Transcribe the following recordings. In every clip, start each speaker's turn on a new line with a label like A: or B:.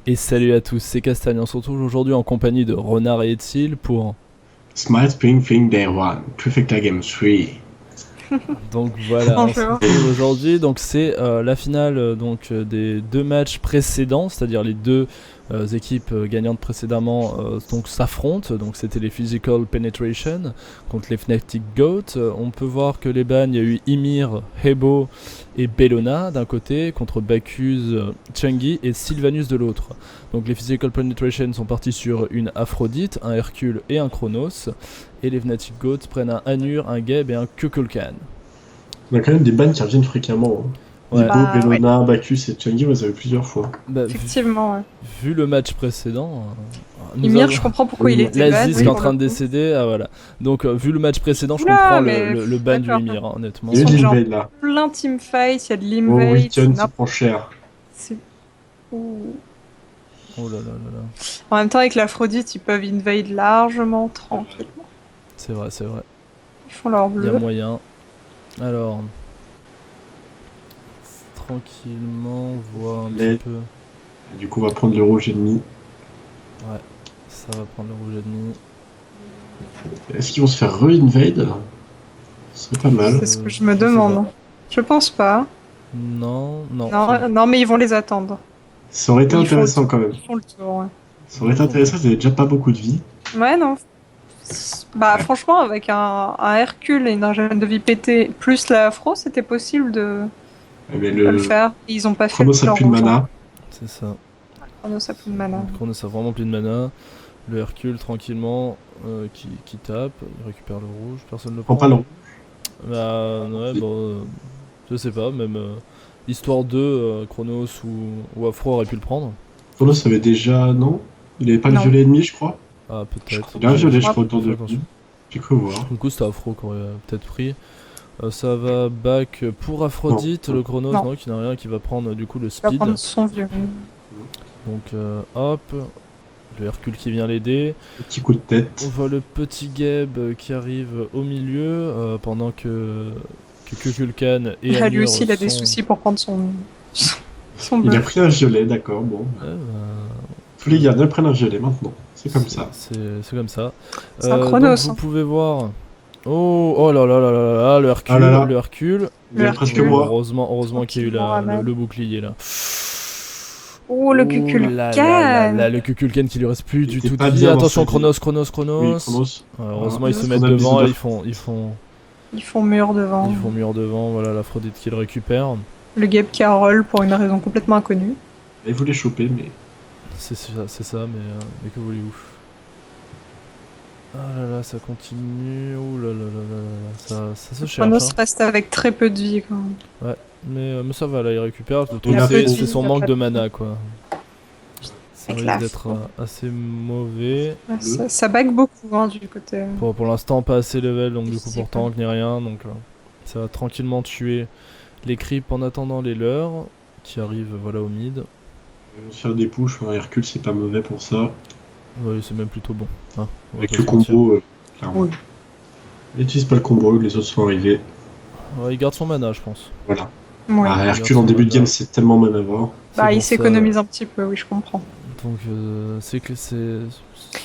A: Et salut à tous, c'est Castagne. On se retrouve aujourd'hui en compagnie de Renard et Etil pour...
B: Smile Spring Thing Day 1, Trifecta Game 3.
A: Donc voilà, on se
C: Bonjour.
A: retrouve aujourd'hui. Donc c'est la finale des deux matchs précédents, c'est-à-dire les deux équipes gagnantes précédemment donc s'affrontent. Donc c'était les Physical Penetration contre les Fnatic Goat. On peut voir que les bans, il y a eu Ymir, Hebo et Bellona d'un côté contre Bacchus, Chungi et Sylvanus de l'autre. Donc les Physical Penetration sont partis sur une Aphrodite, un Hercule et un Chronos. Et les Fnatic Goats prennent un Anur, un Geb et un Kukulkan.
B: On a quand même des bans qui reviennent fréquemment.
A: Ouais.
B: Hippo,
C: Bah,
B: Bellona, Bacchus et Changi, on les a eu plusieurs fois.
A: Bah,
C: Effectivement, ouais.
A: vu le match précédent,
C: Ymir, je comprends pourquoi il était ban.
A: l'Aziz qui
C: oui,
A: est en
C: pour
A: train
C: le
A: de
C: coup.
A: décéder, ah voilà. Donc vu le match précédent, je
C: Oula,
A: comprends
C: mais
A: le ban du
C: d'accord.
A: Ymir, hein, honnêtement.
B: Il y a eu
C: Ils
B: de
C: sont genre
B: l'invade là.
C: plein teamfight, il y a de
B: Oh,
C: l'invade,
B: Weekend, ça prend cher.
C: c'est... Ouh.
A: Oh là là là là.
C: En même temps, avec l'Aphrodite, ils peuvent invade largement, tranquillement.
A: C'est vrai, c'est vrai.
C: Ils font leur
A: Il y a
C: bleu.
A: moyen. Alors, tranquillement, voir un
B: Mais-
A: petit peu.
B: Du coup, on va prendre le rouge ennemi.
A: Ouais, ça va prendre le rouge ennemi.
B: Est-ce qu'ils vont se faire re-invade? Ce serait pas mal.
C: C'est ce que je me
A: Je sais
C: demande. Je pense pas.
A: Non, non.
C: Non, mais ils vont les attendre.
B: Ça aurait été
C: Ils font le
B: intéressant
C: tour.
B: quand même.
C: Ils font le tour, ouais.
B: Ça aurait été intéressant, ils avaient déjà pas beaucoup de vie.
C: Ouais, non. Bah, franchement, avec un Hercule et une argent de vie pété, plus la Afro, c'était possible de
B: Mais
C: le
B: le
C: faire. Et ils ont pas fait
B: Chronos a
C: leur
B: plus de
C: vengeance.
B: mana.
A: C'est ça.
C: Chronos a plus de mana.
A: Le Chronos a vraiment plus de mana. Le Hercule tranquillement qui tape, il récupère le rouge, personne ne le
B: Prends
A: prend.
B: pas le rouge.
A: Bah ouais, bon, je sais pas, même Histoire 2, Chronos ou Afro aurait pu le prendre.
B: Chronos avait déjà. Non? Il avait pas le
C: Non.
B: violet ennemi, je crois.
A: Ah peut-être.
B: Il a un violet, je
C: Ouais.
B: crois, autour de lui.
A: Attention.
B: J'ai cru voir.
A: Du coup c'était Afro qu'on aurait peut-être pris. Ça va back pour Aphrodite,
B: Non.
A: le Chronos
C: Non.
A: non, qui n'a rien, qui va prendre du coup le
C: Il va
A: speed.
C: prendre son vieux.
A: Donc hop, le Hercule qui vient l'aider.
B: Petit coup de
A: On
B: tête.
A: voit le petit Geb qui arrive au milieu pendant que Kukulkan et
C: Lui
A: Anur
C: aussi, il a des
A: sont-
C: soucis pour prendre son
B: Il a
C: bleu.
B: pris un violet, d'accord, bon.
A: Ouais, bah,
B: Tous les gardiens prennent un violet maintenant. C'est comme ça.
A: C'est comme ça.
C: C'est un Chronos,
A: donc vous
C: hein.
A: pouvez voir. Oh là là là là là, le Hercule,
B: Ah là là.
A: le Hercule.
B: Vous avez
C: Le
B: presque
C: Hercule.
B: moi.
A: Heureusement qu'il y a eu
C: Tranquillement,
A: le bouclier là.
C: Oh, le
A: là là là
C: Kukulkan.
A: là, le Kukulkan qui lui reste plus
B: Il
A: du
B: était
A: tout
B: pas
A: de vie.
B: bien dans
A: Attention,
B: sa vie.
A: Chronos.
B: Oui, Chronos.
A: Ouais, heureusement,
B: Ah,
A: ils se
B: on
A: mettent
B: a
A: devant
B: des
A: et
B: odeurs.
C: Ils font mur devant.
A: ils font mur devant. Voilà, l'Aphrodite qui le récupère.
C: Le Geb qui a roll pour une raison complètement inconnue.
B: Il voulait choper, mais.
A: C'est ça, mais que voulez-vous? Ah là là, ça continue. Ouh là là là là là, ça se cherche.
C: Chronos
A: Hein.
C: reste avec très peu de vie quand même.
A: Mais ça va, là, il récupère. Le
B: Il
A: truc,
B: a
A: c'est
B: peu de
A: c'est
C: vie,
A: son
C: il a
A: manque
C: pas
A: de
C: de
A: mana, quoi. Ça
C: Avec
A: risque
C: la
A: d'être
C: faute.
A: assez mauvais.
C: Ouais, ça bague beaucoup hein, du côté.
A: Pour l'instant, pas assez level, donc du coup,
C: Difficile,
A: pour tank ni rien. Donc ça va tranquillement tuer les creeps en attendant les leurs qui arrivent voilà, au mid.
B: Faire des push, un Hercule, c'est pas mauvais pour ça.
A: Oui, c'est même plutôt bon. Hein, on va
B: Avec
A: pas
B: le
A: se mentir.
B: combo, clairement.
C: Oui.
B: Il n'utilise pas le combo, les autres sont arrivés.
A: Ouais, il garde son mana, je pense.
B: Voilà.
C: Ouais.
B: Ah,
A: regarde
B: Hercule en
A: son
B: début de
A: mana.
B: game, c'est tellement manavore.
A: C'est
C: Bah,
A: pour
C: il
A: ça,
C: s'économise un petit peu, oui, je comprends.
A: Donc c'est que c'est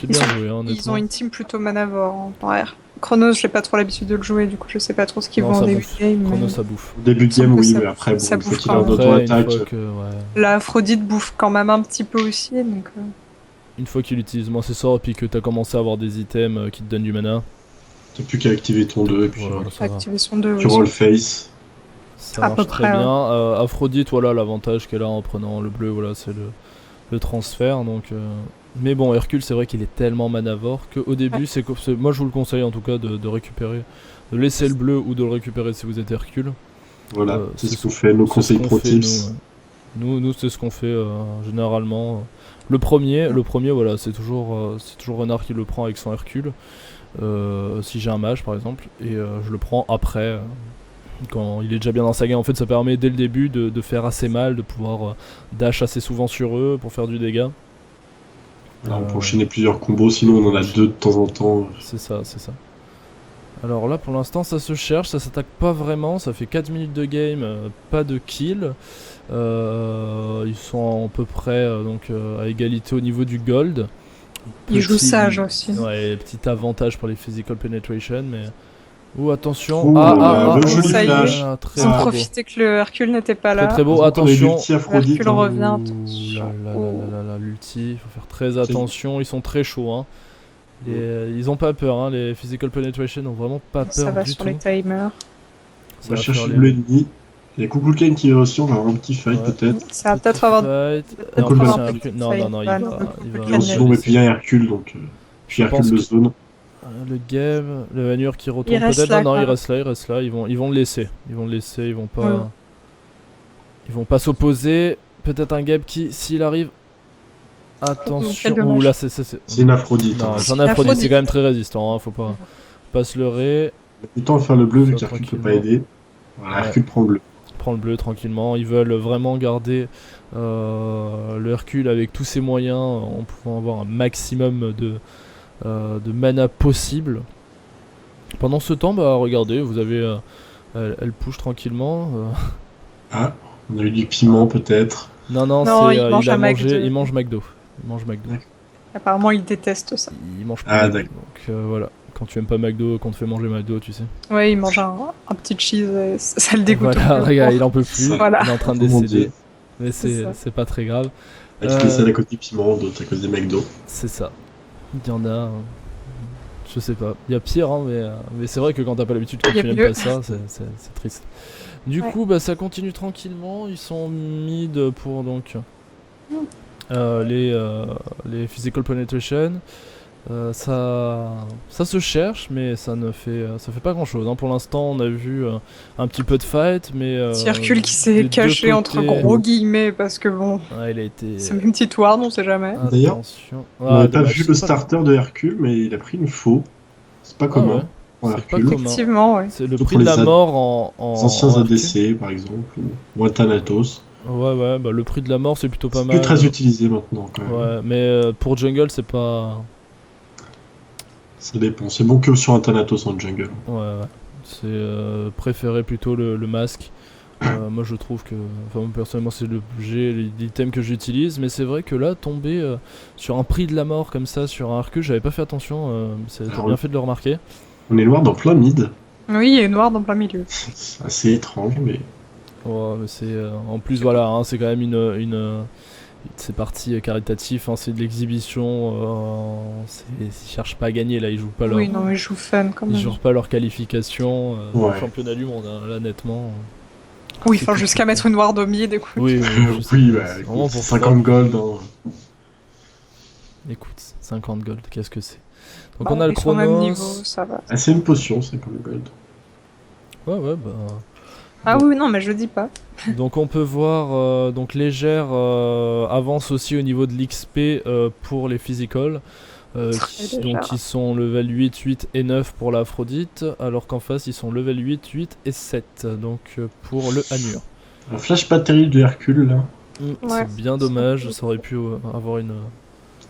C: Ils
A: bien
C: sont-
A: joué, hein,
C: Ils
A: honnêtement.
C: ont une team plutôt manavore. Ouais. Chronos, j'ai pas trop l'habitude de le jouer, du coup, je sais pas trop ce qu'ils
A: Non,
C: vont en
A: ça
C: début
A: bouffe.
C: de game.
A: Chrono,
C: mais
A: ça bouffe.
B: Au début de
C: Ça
B: game,
C: bouffe,
B: oui,
C: ça
B: mais
C: bouffe.
B: après, bon,
C: Ça
B: une fois
C: bouffe
B: qu'il est
C: quand
B: en
C: même.
A: Après, une
B: auto-attaque.
A: fois que, ouais,
C: La Aphrodite bouffe quand même un petit peu aussi, donc.
A: une fois qu'il utilise moins ses sorts et puis que t'as commencé à avoir des items qui te donnent du mana,
B: T'as plus qu'à activer ton 2 et puis
A: voilà, ça va.
C: Activer son 2.
B: tu roll face.
A: Ça
C: À
A: marche
C: peu
A: très
C: près,
A: bien. Aphrodite, voilà l'avantage qu'elle a en prenant le bleu, voilà, c'est le transfert. Donc, mais bon, Hercule, c'est vrai qu'il est tellement manavore qu'au début, moi je vous le conseille en tout cas de récupérer, de laisser le bleu ou de le récupérer si vous êtes Hercule.
B: Voilà, c'est
A: c'est
B: ce qu'on fait, nos
A: C'est
B: conseils
A: ce qu'on
B: pro
A: fait,
B: tips.
A: nous c'est ce qu'on fait généralement. Le premier, voilà, c'est toujours Renard qui le prend avec son Hercule. Si j'ai un mage par exemple, et je le prends après. Quand il est déjà bien dans sa game, en fait ça permet dès le début de faire assez mal, de pouvoir dash assez souvent sur eux pour faire du dégât.
B: Voilà, on peut enchaîner plusieurs combos, sinon on en a deux de temps en temps.
A: C'est ça. Alors là pour l'instant ça se cherche, ça s'attaque pas vraiment, ça fait 4 minutes de game, pas de kill. Ils sont à peu près à égalité au niveau du gold.
C: Ils jouent sage aussi.
A: Ouais, petit avantage pour les physical penetration, mais... Ouh, attention.
B: Le joli
C: ça y est.
B: flash.
A: Très
C: Ils ont
A: beau.
C: profité que le Hercule n'était pas
A: Très
C: là.
A: très beau,
B: On a
A: attention.
B: l'ulti Aphrodite,
C: Hercule
B: hein.
C: revient,
A: Ouh
C: attention.
A: l'ulti, il faut faire très attention, ils sont très chauds. Hein. Ils ont pas peur, hein. Les physical penetration ont vraiment pas peur
C: Ça va
A: du
C: sur
A: tout.
C: les timers.
B: On va chercher l'ennemi. Il y a Kukulkan qui est aussi, on va avoir un petit fight
A: Ouais.
B: peut-être.
C: Ça va peut-être avoir
A: Fight.
C: peut-être
A: Et en
B: avoir
A: plus,
B: un
A: il y a un
C: petit
A: Hercule.
C: fight.
A: Non, il
C: Bah,
A: va.
C: non,
A: Il va
B: Et aussi on met bien Hercule, donc puis
A: Je pense
B: Hercule de
A: que-
B: zone.
A: Le game, le Hanur qui retourne
C: Il reste
A: peut-être.
C: là,
A: Non,
C: quoi.
A: il reste là. Ils vont le laisser. Ils vont pas.
C: Ouais.
A: Ils vont pas s'opposer. Peut-être un Gab qui, s'il arrive. Attention.
C: Quel dommage.
A: Ouh là, c'est.
B: C'est une Aphrodite.
A: Non,
B: hein.
A: j'en ai
C: Aphrodite.
A: Aphrodite, c'est quand même très résistant. Hein, faut pas se leurrer.
B: Du temps à faire le bleu vu
A: Ça,
B: qu'Hercule peut pas
A: tranquillement.
B: aider. Voilà,
A: Ouais.
B: Hercule prend le bleu.
A: Prends le bleu tranquillement. Ils veulent vraiment garder le Hercule avec tous ses moyens en pouvant avoir un maximum de mana possible. Pendant ce temps, bah regardez, vous avez. Elle push tranquillement.
B: Ah, on a eu du piment peut-être.
A: Non, non,
C: Non,
A: c'est
C: il mange
A: il a
C: un
A: mangé,
C: McDo.
A: il mange McDo. Il mange McDo.
B: D'accord.
C: Apparemment, il déteste ça.
A: Il mange pas
B: Ah,
A: McDo.
B: d'accord.
A: Donc voilà, quand tu aimes pas McDo, quand on te fait manger McDo, tu sais.
C: Ouais, il mange un petit cheese et ça le dégoûte.
A: Voilà,
C: un peu.
A: regarde, il en peut plus.
C: Voilà.
A: Il est en train de
B: Oh mon
A: décéder.
B: Dieu.
A: Mais
C: C'est ça.
A: c'est pas très grave.
B: Avec des scènes à cause du piment, d'autres à cause des McDo.
A: C'est ça. Il y en a. Je sais pas. Il y a pire, hein, mais c'est vrai que quand t'as pas l'habitude, quand
C: Il y a
A: tu n'aimes
C: mieux.
A: pas ça, c'est triste. Du
C: Ouais.
A: coup, bah, ça continue tranquillement. Ils sont mid pour donc les physical penetration. Ça se cherche, mais ça fait pas grand chose. Hein. Pour l'instant, on a vu un petit peu de fight, mais.
C: Petit Hercule qui
A: des
C: s'est
A: deux
C: caché entre
A: côtés-
C: gros guillemets parce que bon,
A: Ouais, il a été.
C: c'est une petite ward, on sait jamais.
B: D'ailleurs,
A: Attention.
B: On n'avait pas
A: dommage,
B: vu le
A: c'est pas-
B: starter de Hercule, mais il a pris une faux. C'est pas
A: Ah
B: commun
A: ouais,
B: pour
A: c'est pas
B: Hercule.
A: commun.
C: Effectivement, ouais.
A: C'est le
B: Surtout
A: prix
B: pour
A: de la
B: les
A: mort en
B: Les anciens
A: en
B: ADC par exemple, ou un Thanatos.
A: Ouais, bah le prix de la mort c'est plutôt pas
B: C'est
A: mal.
B: plus très utilisé maintenant quand même.
A: Ouais, mais pour jungle c'est pas.
B: Ça dépend. C'est bon que sur un Thanatos en jungle.
A: Ouais. C'est préféré plutôt le masque. Moi je trouve que. Enfin, moi, personnellement c'est l'item que j'utilise, mais c'est vrai que là, tomber sur un prix de la mort comme ça, sur un Hercule, j'avais pas fait attention. T'as
B: Alors,
A: bien fait de le remarquer.
B: On est noir dans plein mid.
C: Oui, il y a une ward en plein milieu.
B: C'est assez étrange, mais
A: Ouais, mais c'est. En plus, voilà, hein, c'est quand même c'est parti caritatif, hein, c'est de l'exhibition. Ils cherchent pas à gagner là, ils jouent pas leur.
C: Oui, non, mais je joue fun quand
A: Ils
C: même.
A: jouent pas leur qualification au
B: Ouais.
A: championnat du monde, hein, là nettement.
C: Oui,
A: c'est
C: enfin,
A: tout
C: jusqu'à
A: fait.
C: mettre une ward au mid, écoute.
A: Oui, je sais,
B: oui,
A: c'est
B: bah,
A: vraiment
B: écoute,
A: pour
B: 50 gold. Hein.
A: Écoute, 50 gold, qu'est-ce que c'est? Donc
C: Bah,
A: on a le
C: ils sont au même
A: Chronos.
C: niveau, ça va.
B: Ah, c'est une potion, 50 gold.
A: Ouais, bah.
C: Ah oui, non, mais je dis pas.
A: Donc on peut voir donc légère avance aussi au niveau de l'XP pour les physical.
C: Très
A: Donc
C: légère.
A: ils sont level 8, 8 et 9 pour l'Aphrodite, alors qu'en face ils sont level 8, 8 et 7 donc pour le Hanur.
B: Un flash pas terrible de Hercule là.
C: Ouais.
A: C'est bien dommage, ça aurait pu avoir une.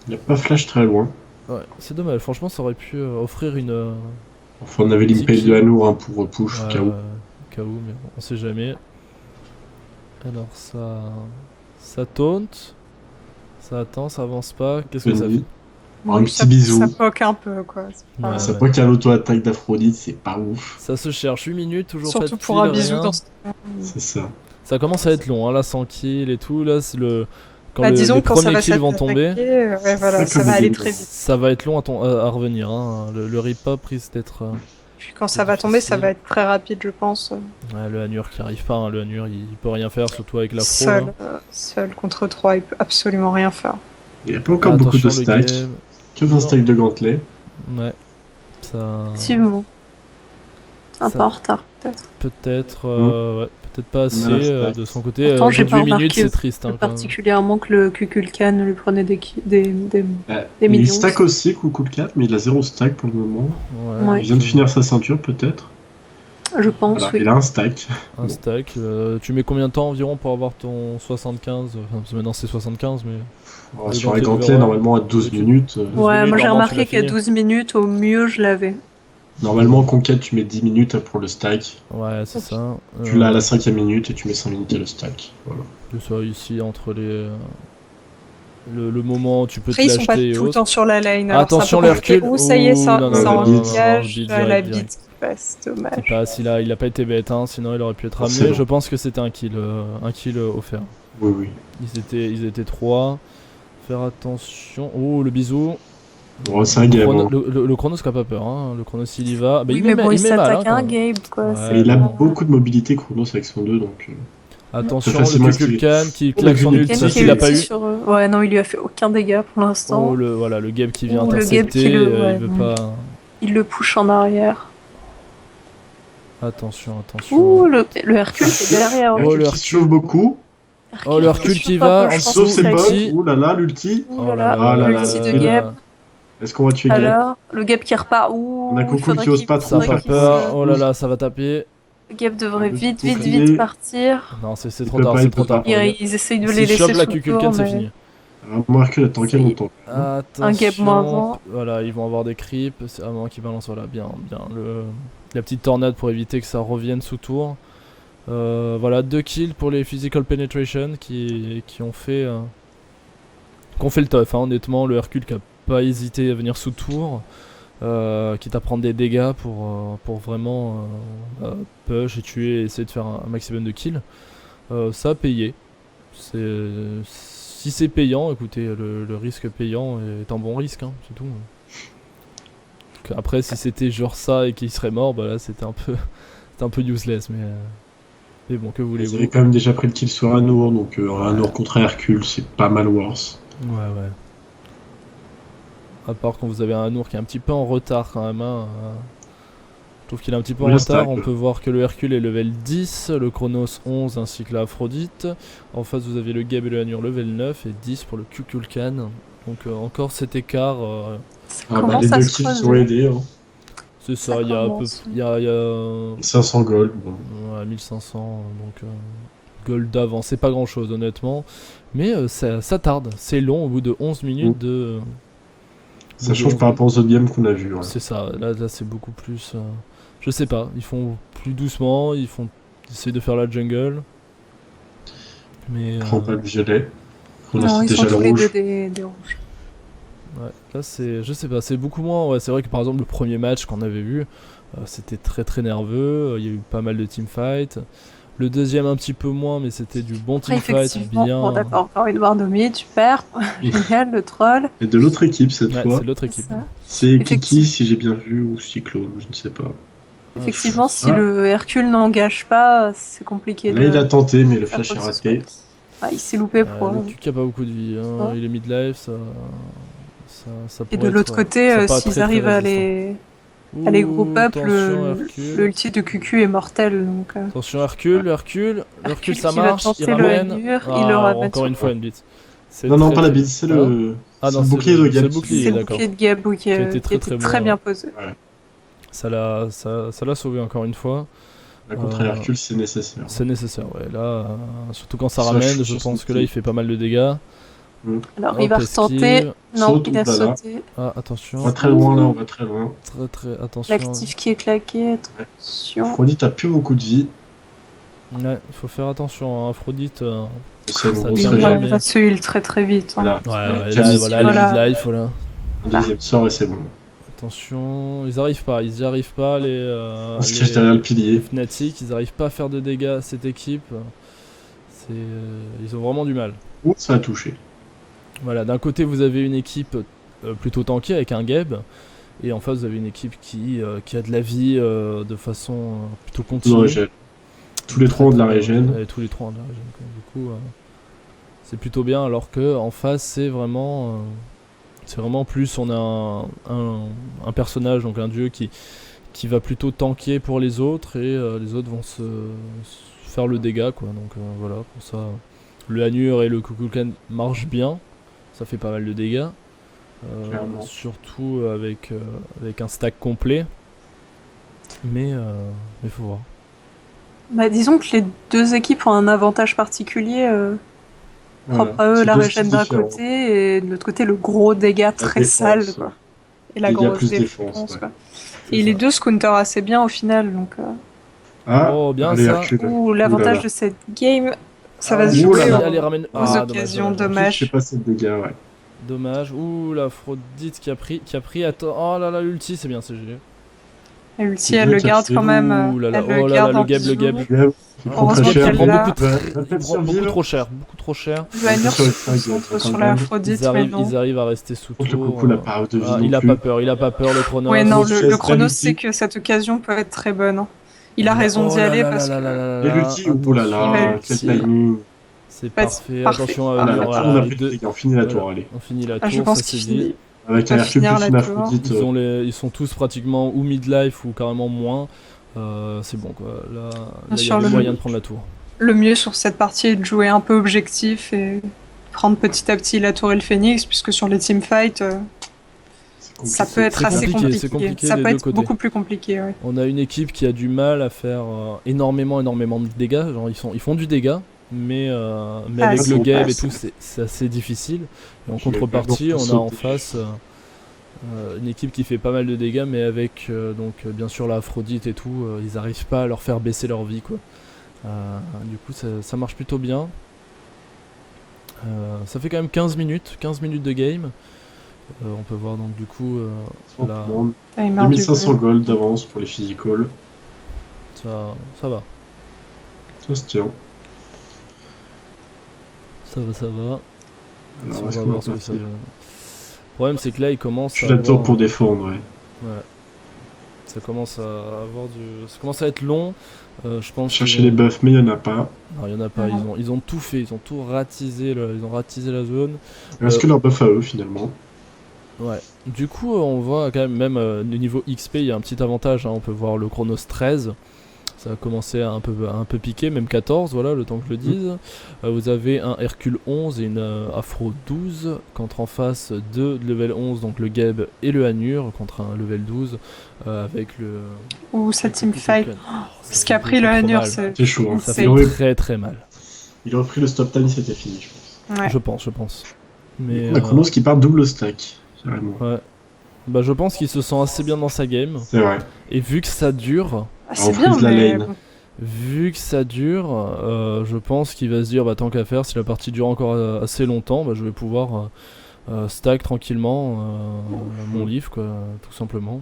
B: Il n'y a pas flash très loin.
A: Ouais, c'est dommage, franchement ça aurait pu offrir une.
B: Enfin, on avait l'impale de Hanour hein, pour push
A: Ouais,
B: KO.
A: KO, mais bon, on sait jamais. Alors ça taunt, ça attend, ça avance pas, qu'est-ce que ça fait?
B: Un
C: Oui,
B: petit
C: ça,
B: bisou.
C: Ça poque un peu, quoi. C'est pas-
A: Ouais.
B: Ça peut qu'à l'auto-attaque d'Aphrodite, c'est pas ouf.
A: Ça se cherche 8 minutes, toujours pas de
C: Surtout pour un
A: kill,
C: bisou
A: rien.
C: dans ce...
B: C'est ça.
A: Ça commence à être long, hein, là 100 kills et tout, là c'est le... Quand
C: Bah,
A: les
C: disons, quand ça
A: premiers
C: va
A: kills vont tomber,
C: ouais, voilà,
B: C'est
C: ça
B: comme
C: va
B: au
C: aller
B: début.
C: très vite.
A: ça va être long à revenir. Hein. Le rip-up risque d'être...
C: Puis quand
A: C'est
C: ça va tomber, ça
A: difficile.
C: va être très rapide, je pense.
A: Ouais, le Hanur qui arrive pas, hein, le Hanur il peut rien faire, surtout avec la pro.
C: Seul,
A: Là.
C: seul contre 3, il peut absolument rien faire.
B: Il n'y a pas encore beaucoup de
A: Attention, le
B: stacks.
A: game.
B: Que 20 stacks de gantelets.
A: Ouais, ça...
D: Effectivement. Un
A: Ça-
D: peu en retard, peut-être.
A: Peut-être ouais, peut-être pas assez
B: Voilà, c'est
A: de son côté.
D: Pourtant, j'ai
A: 8
D: pas
A: minutes
D: remarqué
A: c'est triste. Hein, quand même.
D: Particulièrement que le Kukulkan lui prenait des
B: Il
D: millions.
B: stack aussi, coucou le 4, mais il a 0 stack pour le moment.
A: Ouais,
D: Ouais.
B: Il vient de finir sa ceinture peut-être.
D: Je pense,
B: Voilà,
D: oui.
B: il a un stack.
A: Un stack. Tu mets combien de temps environ pour avoir ton 75 Enfin, parce que maintenant c'est 75, mais.
B: Alors,
A: Le
B: sur les
A: gantelet
B: gantelets,
A: de
B: normalement à 12
A: Ok.
B: minutes.
D: Ouais,
A: minutes,
D: moi j'ai
A: normalement, tu
D: remarqué
A: l'as
D: qu'à
A: fini.
D: 12 minutes, au mieux, je l'avais.
B: Normalement, en conquête, tu mets 10 minutes pour le stack.
A: Ouais, c'est ça.
B: Tu l'as à la 5e minute et tu mets 5 minutes à le stack. Voilà.
A: Que ce soit ici entre les. Le moment où tu peux
C: Après,
A: te
C: ils sont pas
A: l'acheter et
C: tout le
A: autres.
C: temps sur la lane. Alors,
A: Attention,
C: c'est
A: le
C: un peu compliqué.
A: Hercule.
C: Oh, ça y est, ça,
A: Ouh, non,
C: ça
B: non, non,
C: engage
A: bid
C: la
A: direct.
C: bite qui passe.
A: Il
C: Dommage.
A: passe, il a pas été bête, hein, sinon il aurait pu être ramené.
B: Forcément.
A: Je pense que c'était un kill offert.
B: Oui, oui.
A: Ils étaient 3. Faire attention. Oh, le bisou.
B: Bon, c'est un game. Hein.
A: Le Chronos qui a pas peur, hein. Le Chronos il y va. Bah,
D: Oui,
A: il
D: mais
A: met,
D: bon, il
A: il met mal,
D: s'attaque
A: hein,
D: à un
A: quand même.
D: Gabe, quoi.
A: Ouais.
D: c'est
B: Et il a
D: vraiment-
B: beaucoup de mobilité Chronos avec son 2, donc...
A: Attention,
B: Très facilement
A: le Kukulkan qui
B: Oh,
A: claque son
B: le
A: ulti
B: Kukulkan
D: Qui
A: qu'il
D: est
A: a pas eu.
D: ulti sur, Ouais, non, il lui a fait aucun dégât pour l'instant.
A: Oh, voilà, le Gabe qui vient
D: Ouh, le Gabe
A: intercepter.
D: qui ouais,
A: il veut
D: non.
A: pas.
D: Il le push en arrière.
A: Attention.
D: Ouh, le Hercule qui est derrière.
A: Oh,
B: Hercule
A: le
B: qui se chauffe beaucoup.
A: Oh, le Hercule qui
D: chauffe
A: va
D: un peu,
A: en
D: je pense
A: dessous,
B: Sauf ses
D: que ça
B: potes.
A: ulti.
B: Ouh là là, l'ulti.
D: Ouh
A: Oh
D: là
B: là là,
D: l'ulti
B: là
D: de
B: là.
D: Gabe.
B: Est-ce qu'on va tuer Gabe?
D: Alors, le Gabe qui repart. Ouh,
B: On a
D: il
B: Coco
D: faudrait
B: qui ose
D: qu'il-
B: pas
A: Ça
B: trop
A: a pas
B: faire
A: peur.
B: ça.
A: Oh là là, ça va taper.
D: Le Gabe devrait
B: Le
D: vite
B: bouclier.
D: partir.
A: Non, c'est
B: Il
A: trop
B: peut
A: tard,
B: pas,
A: c'est
B: il
A: trop
B: peut
A: tard.
B: pas.
A: pour les gars.
D: Ils essayent de les
A: S'il
D: laisser
A: chope
D: sous
A: la
D: le
A: Kukulkan,
D: tour,
A: c'est
D: mais...
A: fini.
B: Moi, Hercule attend
D: Ça
B: quel
D: y est.
B: longtemps.
D: Un Gabe moins
A: Attention.
D: un.
A: Voilà, ils vont avoir des creeps. C'est à un moment qu'ils balancent. Voilà, bien. La petite tornade pour éviter que ça revienne sous tour. Voilà, 2 kills pour les Physical Penetration qui ont fait le tough, hein, honnêtement. Le Hercule qui a pas hésité à venir sous tour, quitte à prendre des dégâts pour vraiment push et tuer et essayer de faire un maximum de kills. Ça a payé. Si c'est payant, écoutez, le risque payant est un bon risque, hein, c'est tout. Après, si c'était genre ça et qu'il serait mort, bah là c'était un peu useless, mais bon, que
B: Ils
A: voulez-vous.
B: avaient quand même déjà pris le kill sur Anour, donc Anour contre Hercule, c'est pas mal worse.
A: Ouais. À part quand vous avez un Anour qui est un petit peu en retard quand même, hein. Je trouve qu'il est un petit peu en
B: Le
A: retard.
B: stack,
A: On peut voir que le Hercule est level 10, le Chronos 11 ainsi que la Aphrodite. En face, vous avez le Gabe et le Anur level 9 et 10 pour le Kukulkan. Donc encore cet écart.
D: Ça
B: Ah, bah,
D: commence
B: les
D: à
B: deux
D: se
B: kills
D: creuser.
B: ont aidé. Hein.
A: C'est ça,
D: Ça
A: il y a un peu.
D: commence.
A: Il y a
B: 500 gold. Bon.
A: ouais, 1500, donc gold d'avant, c'est pas grand chose honnêtement. Mais ça tarde, c'est long au bout de 11 minutes de.
B: Ça change par rapport aux autres games qu'on a vu. Ouais.
A: C'est ça, là c'est beaucoup plus. Je sais pas, ils font plus doucement, ils essayent de faire la jungle. Mais.
B: Prends pas le violet. On a
D: Non, ils
B: déjà
D: sont
B: le
D: tous les deux
B: rouge.
D: des rouges.
A: Ouais, là c'est. Je sais pas, c'est beaucoup moins. Ouais, c'est vrai que par exemple, le premier match qu'on avait vu, c'était très très nerveux, il y a eu pas mal de teamfights. Le deuxième un petit peu moins, mais c'était du bon
D: Après,
A: teamfight,
D: effectivement,
A: bien.
D: bon d'accord, encore une Wardomie, tu perds. Génial, le troll.
B: Et de l'autre équipe cette
A: Ouais,
B: fois.
A: c'est l'autre équipe.
D: Ça.
B: C'est Kiki,
D: Effectivement.
B: si j'ai bien vu, ou Cyclone, je ne sais pas.
D: Effectivement, si
B: Ah.
D: le Hercule n'engage pas, c'est compliqué.
B: Là, il a tenté, mais le
D: faire
B: flash est
D: quoi que ce
B: raté.
D: soit. Ah, il s'est loupé pour.
A: Le Kuk a pas beaucoup de vie, hein.
D: Ouais.
A: Il est midlife, ça
D: Et
A: pourrait
D: de l'autre
A: être,
D: côté,
A: ça paraît
D: s'ils
A: très,
D: arrivent
A: très
D: à
A: résistant.
D: les
A: Ouh,
D: group up,
A: attention, Hercule.
D: le ulti de QQ est mortel. Donc,
A: Attention Hercule ça
D: qui va
A: marche,
D: tenter
A: il
D: le
A: ramène.
D: Anur, il le ramène
A: encore
D: sur
A: une
D: le
A: fois une blitz. C'est
B: Non, non,
A: très,
B: pas la
A: très-
B: bite, c'est le.
A: Ah non,
B: c'est le bouclier de
A: c'est le
B: Gabe.
A: bouclier,
D: c'est le
A: d'accord.
D: bouclier de Gab oui, qui
A: a été très,
D: était
A: très
D: très
A: bon,
D: bien
A: ouais.
D: posé.
A: Ça l'a sauvé encore une fois.
B: Là, contre Hercule, c'est nécessaire.
A: C'est nécessaire, ouais. Là, surtout quand ça
B: Ça
A: ramène,
B: shoot
A: je
B: sur son
A: pense que là
B: pied.
A: il fait pas mal de dégâts.
D: Alors
A: Hop,
D: il va
A: esquive.
D: retenter. Non,
B: Saute,
D: il a
B: oulala.
D: sauté.
A: Ah, attention.
B: On va très loin là, on va très loin.
A: Très attention.
D: L'actif qui est claqué, attention.
B: Aphrodite a plus beaucoup de vie.
A: Ouais, il faut faire attention, hein. Aphrodite.
B: C'est
A: Ça
B: bon,
A: vient
B: c'est
A: jamais.
D: Il va se heal très très vite. hein.
B: Voilà.
A: Ouais,
B: Camille,
A: là, voilà,
D: voilà.
A: le mid-life, voilà.
B: Un deuxième sort et c'est bon.
A: Attention, ils y arrivent pas
B: On se cache derrière le pilier.
A: les Fnatic, ils arrivent pas à faire de dégâts à cette équipe. Ils ont vraiment du mal.
B: Ouh, ça a touché.
A: Voilà, d'un côté vous avez une équipe plutôt tankée avec un Gabe, et en face vous avez une équipe qui a de la vie de façon plutôt
B: Tout
A: continue.
B: régène. Tous les trois ont de la régène.
A: Ouais, tous les trois ont de la régène, quoi. Du coup, c'est plutôt bien, alors que en face c'est vraiment plus on a un personnage, donc un dieu qui va plutôt tanker pour les autres, et les autres vont se faire le dégât, quoi. Donc voilà, pour ça le Anur et le Kukulkan marchent bien, ça fait pas mal de dégâts,
B: Clairement.
A: surtout avec un stack complet, mais faut voir.
D: Bah, disons que les deux équipes ont un avantage particulier.
B: Voilà.
D: Propre à eux,
B: C'est
D: la
B: deux
D: régène
B: styles
D: d'un
B: différents.
D: côté, et de l'autre côté, le gros dégât très
B: défense,
D: sale.
B: ouais.
D: Quoi. et la
B: Il y a
D: grosse
B: plus
D: défense.
B: défense, ouais.
D: Quoi.
A: C'est
D: Et
A: ça.
D: les deux se counter assez bien au final. Donc,
B: Ah,
A: Oh, bien
B: allez,
A: ça.
B: Hercule.
D: l'avantage de cette game, ça va
A: Ah,
D: se
B: ouh là
D: jouer
B: là.
A: allez, ramène.
D: aux
A: Ah,
D: occasions.
A: dommage.
B: Je sais pas si de dégâts, ouais.
A: Dommage. Ouh, l'Aphrodite qui a pris. Attends. Oh là là, l'ulti, c'est bien, c'est GG.
D: Et Ulti, elle le garde quand même.
A: Ouh là là,
D: Elle le
A: oh là
D: garde
A: là,
D: en
A: le Gab, le
D: bisou.
A: Gab.
B: Il prend
D: Heureusement
B: très cher.
D: qu'elle
A: Il prend
D: l'a.
A: beaucoup,
B: Va
A: il
B: peut-être
A: prend beaucoup
B: survivre.
A: trop cher, beaucoup trop cher.
D: Le Hanur
B: Sur
D: se
B: le tag,
D: concentre
B: il
D: sur
B: prend
D: la
B: quand
D: Aphrodite,
A: Ils
D: mais
A: arrivent,
D: non.
A: ils arrivent à rester sous
B: Contre le
A: tour.
B: coucou, la part de vie
A: Ah,
B: non
A: il a
B: plus.
A: pas peur, le Chronos.
D: Ouais, non,
B: Grosse
D: le
B: chaise,
D: Chronos
B: Lucie.
D: sait que cette occasion peut être très bonne. Hein. Il a raison d'y aller parce que
B: Et l'ulti, oh là là, quel timing.
A: C'est
D: Bah,
A: parfait.
D: c'est parfait.
A: Attention,
B: Ah là là,
A: voilà,
B: on a
A: les
B: pris
A: deux-
B: le dégât, on finit la tour,
A: voilà,
B: allez.
A: on finit la
D: Ah, je
A: tour,
D: pense
A: ça
D: qu'il
A: c'est dit.
D: finit.
B: Avec
D: va
B: un Hercule
D: finir
B: plus
D: la
B: une
D: tour.
B: Aphrodite.
A: Ils sont tous pratiquement ou midlife ou carrément moins. C'est bon quoi. Là, il y
D: sûr,
A: a
D: le-
A: moyen de prendre la tour.
D: Le mieux sur cette partie est de jouer un peu objectif et prendre petit à petit la tour et le phénix, puisque sur les teamfights, ça peut être
A: C'est
D: assez
A: compliqué,
D: compliqué.
A: c'est compliqué
D: Ça
A: des
D: peut
A: deux
D: être
A: côtés.
D: beaucoup plus compliqué. Ouais.
A: On a une équipe qui a du mal à faire énormément de dégâts. Genre ils font du dégât, mais avec
D: c'est
A: le
D: pas
A: Gab et
D: ça.
A: tout, c'est assez difficile. Et en
B: Je vais
A: contrepartie,
B: faire
A: on a
B: sauter.
A: en face une équipe qui fait pas mal de dégâts, mais avec bien sûr la Aphrodite et tout, ils arrivent pas à leur faire baisser leur vie quoi. Du coup, ça marche plutôt bien. Ça fait quand même 15 minutes de game. On peut voir donc du coup là,
D: Timer du
B: 2500
D: bleu.
B: gold d'avance pour les physical.
A: ça va.
B: Ça se tient.
A: Ça va.
B: Alors,
A: On
B: est-ce
A: va
B: qu'on
A: voir
B: va
A: ce que ça
B: passer
A: donne. Le problème c'est que là il commence
B: Je
A: à
B: suis là-dedans
A: avoir-
B: pour défendre, ouais.
A: Ouais. Ça commence à avoir du. Ça commence à être long. Je pense.
B: Chercher
A: qu'ils
B: les
A: vont-
B: buffs, mais il n'y en a pas.
A: Non, il y en a pas. Ils ont tout fait. Ils ont tout ratisé. Ils ont ratisé la zone.
B: Est-ce que leur buff à eux, finalement?
A: Ouais. Du coup, on voit quand même au niveau XP, il y a un petit avantage. Hein. On peut voir le Chronos 13. Ça a commencé à un peu piquer, même 14, voilà, le temps que je le dise. Vous avez un Hercule 11 et une Afro 12, contre en face deux de level 11, donc le Geb et le Hanur, contre un level 12, avec le...
D: Ou cette teamfight.
A: Ce
D: Ce qu'a pris le Hanur, c'est.
B: C'est chaud, hein.
A: Ça
D: c'est-
A: fait
B: Il aurait,
A: très très mal,
B: il aurait pris le stop time, c'était fini, je pense.
D: Ouais.
A: je pense. Mais,
B: La Chronos qui part double stack, carrément.
A: ouais. Bah je pense qu'il se sent assez bien dans sa game,
B: C'est vrai.
A: et vu que ça dure...
D: Ah, c'est
B: On
D: bien,
B: frise la
D: mais.
B: lane.
A: Vu que ça dure, je pense qu'il va se dire bah tant qu'à faire, si la partie dure encore assez longtemps, bah, je vais pouvoir stack tranquillement mon livre quoi, tout simplement.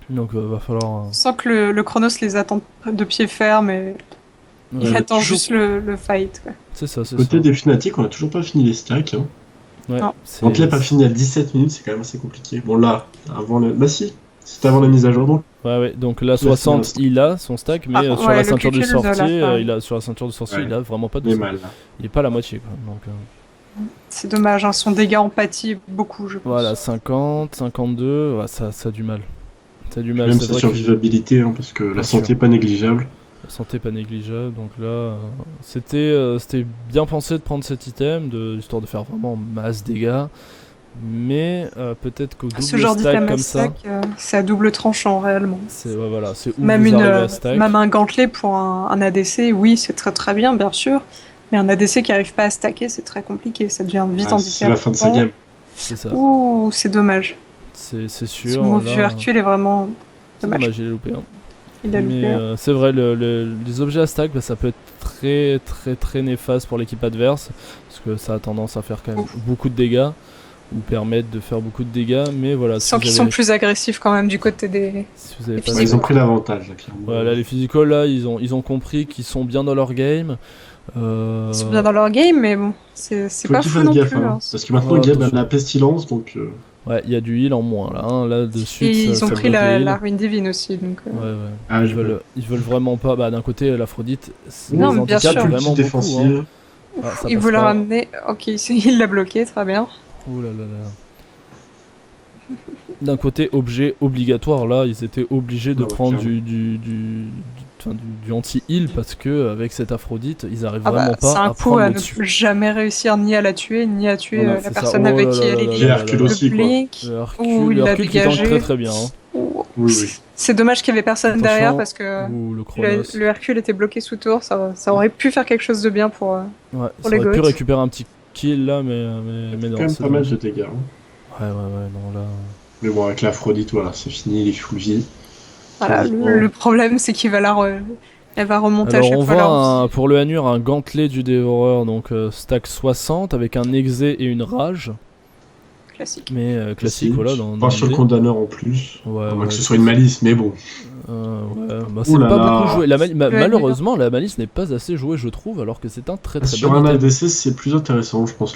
A: Donc va falloir.
D: On sent que le Chronos les attend de pied ferme et il
A: Ouais,
D: attend
B: toujours-
D: juste le fight. Quoi.
A: C'est ça, c'est
B: Côté
A: ça.
B: des Fnatic, on a toujours pas fini les stacks. Hein.
A: Ouais,
D: Non.
A: c'est-
B: Quand il a pas fini à 17 minutes, c'est quand même assez compliqué. Bon, là, avant le. Bah, si, c'était avant la mise à jour, donc.
A: Ouais, donc là
B: Ouais,
A: 60
B: c'est
A: il a son stack, mais
D: Ah,
A: sur
D: ouais,
A: la
D: le
A: ceinture du
D: calcul de la
A: sorcier,
D: fin.
A: sur la ceinture du sorcier,
B: Ouais.
A: il a vraiment pas de
B: Mais
A: stack.
B: mal, là.
A: Il est pas à la moitié quoi. Donc,
D: C'est dommage, hein, son dégât en pâtit beaucoup, je pense.
A: voilà, 50, 52, ouais, ça a du mal. Ça a du mal,
B: Même
A: c'est
B: sa
A: vrai que
B: survivabilité, hein, parce que la
A: Bien
B: santé
A: sûr.
B: est pas négligeable.
A: la santé pas négligeable, donc là c'était bien pensé de prendre cet item, histoire de faire vraiment masse dégâts, mais peut-être qu'au double
D: Ce genre
A: stack
D: d'item à
A: comme ça,
D: stack, c'est à double tranchant réellement.
A: c'est ouais, voilà, c'est où
D: Même,
A: vous arrivez à stack.
D: même un gantelet pour un ADC, oui, c'est très très bien, bien sûr. Mais un ADC qui arrive pas à stacker, c'est très compliqué. Ça devient vite
B: Ouais, c'est la fin de sa
D: handicapant.
B: game.
A: C'est ça,
D: Ouh, c'est dommage.
A: c'est
D: Ce
A: sûr.
D: mot
A: là,
D: vieux Hercule est vraiment
A: c'est
D: dommage.
A: dommage, il est loupé. Hein.
D: Il a
A: Mais
D: loupé.
A: c'est vrai, les objets à stack, bah, ça peut être très très très néfaste pour l'équipe adverse, parce que ça a tendance à faire quand même beaucoup de dégâts, ou permettre de faire beaucoup de dégâts, mais voilà,
D: Sans qu'ils sont plus agressifs quand même du côté des.
A: si vous avez
D: Et
A: pas
D: puis
B: Ouais, ils ont pris l'avantage, là, clairement.
A: Voilà, les physical là, ils ont compris qu'ils sont bien dans leur game.
D: Ils sont bien dans leur game, mais bon, c'est
B: Faut
D: pas
B: qu'ils
D: fou
B: fassent
D: non
B: gaffe,
D: plus.
B: hein,
D: hein.
B: parce que maintenant,
A: Ouais,
B: Gab a
A: attention.
B: la pestilence, donc.
A: Ouais, il y a du heal en moins là, hein, là de suite.
D: Et ils
A: ça
D: ont
A: bloque
D: pris
A: le
D: la
A: heal.
D: ruine divine aussi, donc.
A: Ouais.
B: Ah,
A: Ils veulent vraiment pas. Bah d'un côté l'Aphrodite,
D: Non,
A: les
D: mais bien
A: handicaps
D: sûr.
A: vraiment
B: Ulti
A: beaucoup. Hein.
B: défensive.
A: Ah, ça
D: Il
A: passe
D: veut le
A: pas.
D: ramener. Ok, il l'a bloqué, très bien.
A: Ouh là là là. D'un côté objet obligatoire là, ils étaient obligés de
B: Ah ouais,
A: prendre
B: clairement.
A: du anti-heal parce que avec cette Aphrodite, ils arrivent
D: Ah
A: vraiment
D: bah, c'est
A: pas
D: un
A: à
D: coup
A: prendre
D: à
A: le
D: ne
A: dessus.
D: jamais réussir ni à la tuer, ni à tuer
B: Voilà,
D: la
A: c'est ça.
D: personne
A: Oh
D: avec
A: là
D: qui
A: là
D: elle
A: là
D: est
A: là
B: Et
D: liée.
A: là
B: Hercule
A: là.
B: aussi,
D: Le
B: quoi.
D: blink.
A: Le Hercule,
D: Ouh, il
A: le
D: l'a
A: Hercule qui tank
D: dégagé.
A: très très bien. Hein.
D: Ouh.
B: Oui, oui.
D: C'est dommage qu'il y avait personne
A: Attention.
D: derrière parce que
A: Ouh, le Chronos.
D: le Hercule était bloqué sous tour. Ça aurait pu faire quelque chose de bien pour.
A: Ouais,
D: pour
A: ça
D: les
A: aurait pu
D: goats.
A: récupérer un petit kill là, mais
B: C'est
A: non.
B: quand même
A: c'est
B: pas mal
A: dommage.
B: de dégâts. Hein.
A: Ouais, non là.
B: Mais bon, avec l'Aphrodite, voilà, c'est fini, il est full vie.
C: Voilà, le problème, c'est qu'il va elle va remonter
A: Alors
C: à chaque
A: on
C: fois
A: voit pour le Hanur un gantelet du dévoreur, donc stack 60 avec un exé et une rage.
C: Classique.
A: Mais classique, voilà.
B: Pas sur le
A: dé.
B: condamneur en plus.
A: Ouais,
B: À moins
A: ouais,
B: que ce soit une malice, mais bon.
A: ouais. Bah, c'est
B: Ouh là
A: pas
B: là.
A: beaucoup joué.
C: Ouais,
A: Malheureusement, la malice n'est pas assez jouée, je trouve, alors que c'est un très très
B: Sur
A: bon
B: un
A: item.
B: ADC, c'est plus intéressant, je pense.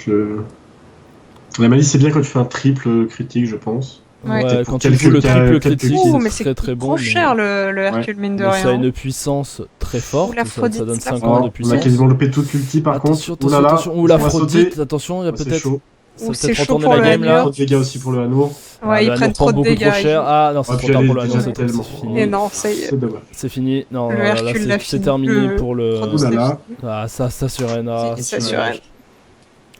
B: La malice, c'est bien quand tu fais un triple critique, je pense.
C: Ouais.
A: Ouais,
B: pour
A: quand tu joues le triple
B: quelques
A: critique,
C: Ouh,
B: kills.
C: mais
A: c'est
C: c'est
A: très
C: trop
A: bon.
C: cher le Hercule, mine de
A: Mais ça a
C: rien.
A: une puissance très forte, ça
C: l'Aphrodite,
A: donne
C: la
A: 50
B: Oh,
A: de
B: on
A: puissance.
B: a quasiment loupé toute l'ulti par
A: Attention,
B: contre. Ouh là là,
A: attention, ou
B: on va
A: l'Aphrodite,
B: sauter.
A: attention, il y a
B: Ouais, c'est
A: peut-être.
B: chaud.
A: Ça
C: Ou
A: va
C: c'est
A: peut-être
C: chaud
A: retourner
C: pour
A: la
C: le
A: game là.
B: Trop de dégâts aussi pour le Hanour.
C: Ouais, ils
A: le
C: prennent
A: Hanur
C: trop
A: prend
C: de
A: beaucoup
C: dégâts.
A: trop cher. Ah non, c'est
B: Ah,
A: trop
B: puis
A: tard
B: elle
A: pour
B: est
A: le
B: déjà
A: Hanur,
B: tellement.
A: c'est
C: Et
A: fini.
C: non, ça y est.
B: C'est dommage.
A: C'est fini. Non,
C: Le
A: là,
C: Hercule l'a
A: c'est
C: fini.
A: terminé pour le.
C: Chronos
B: Ouh là là.
A: Ah, ça Suren. Ah,
C: C'est ça,
A: Suren.
C: Suren.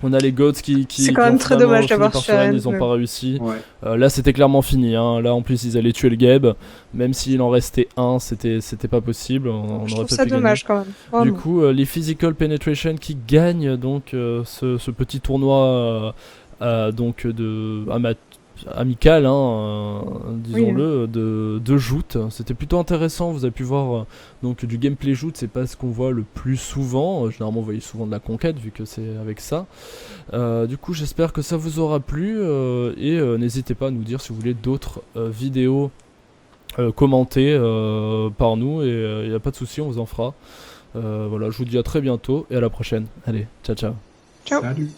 A: On a les Goats qui
C: C'est quand
A: ont
C: même très
A: finalement
C: dommage
A: fini
C: d'avoir
A: par Suren,
C: Suren,
A: ils ont
C: mais
A: pas
C: bon.
A: réussi.
B: Ouais.
A: Là c'était clairement fini, hein. Là en plus ils allaient tuer le Geb, même s'il en restait un, c'était pas possible, on
C: Je
A: aurait
C: trouve
A: pas
C: ça
A: pu
C: dommage quand même.
A: gagner. Du
C: Vraiment.
A: coup les Physical Penetration qui gagnent donc ce petit tournoi donc amical, hein, disons-le, de joute. C'était plutôt intéressant, vous avez pu voir donc du gameplay joute, c'est pas ce qu'on voit le plus souvent. Généralement vous voyez souvent de la conquête vu que c'est avec ça. Du coup j'espère que ça vous aura plu et n'hésitez pas à nous dire si vous voulez d'autres vidéos commentées par nous et il n'y a pas de souci, on vous en fera. Voilà, je vous dis à très bientôt et à la prochaine. Allez, ciao ciao.
C: Ciao.
B: Salut.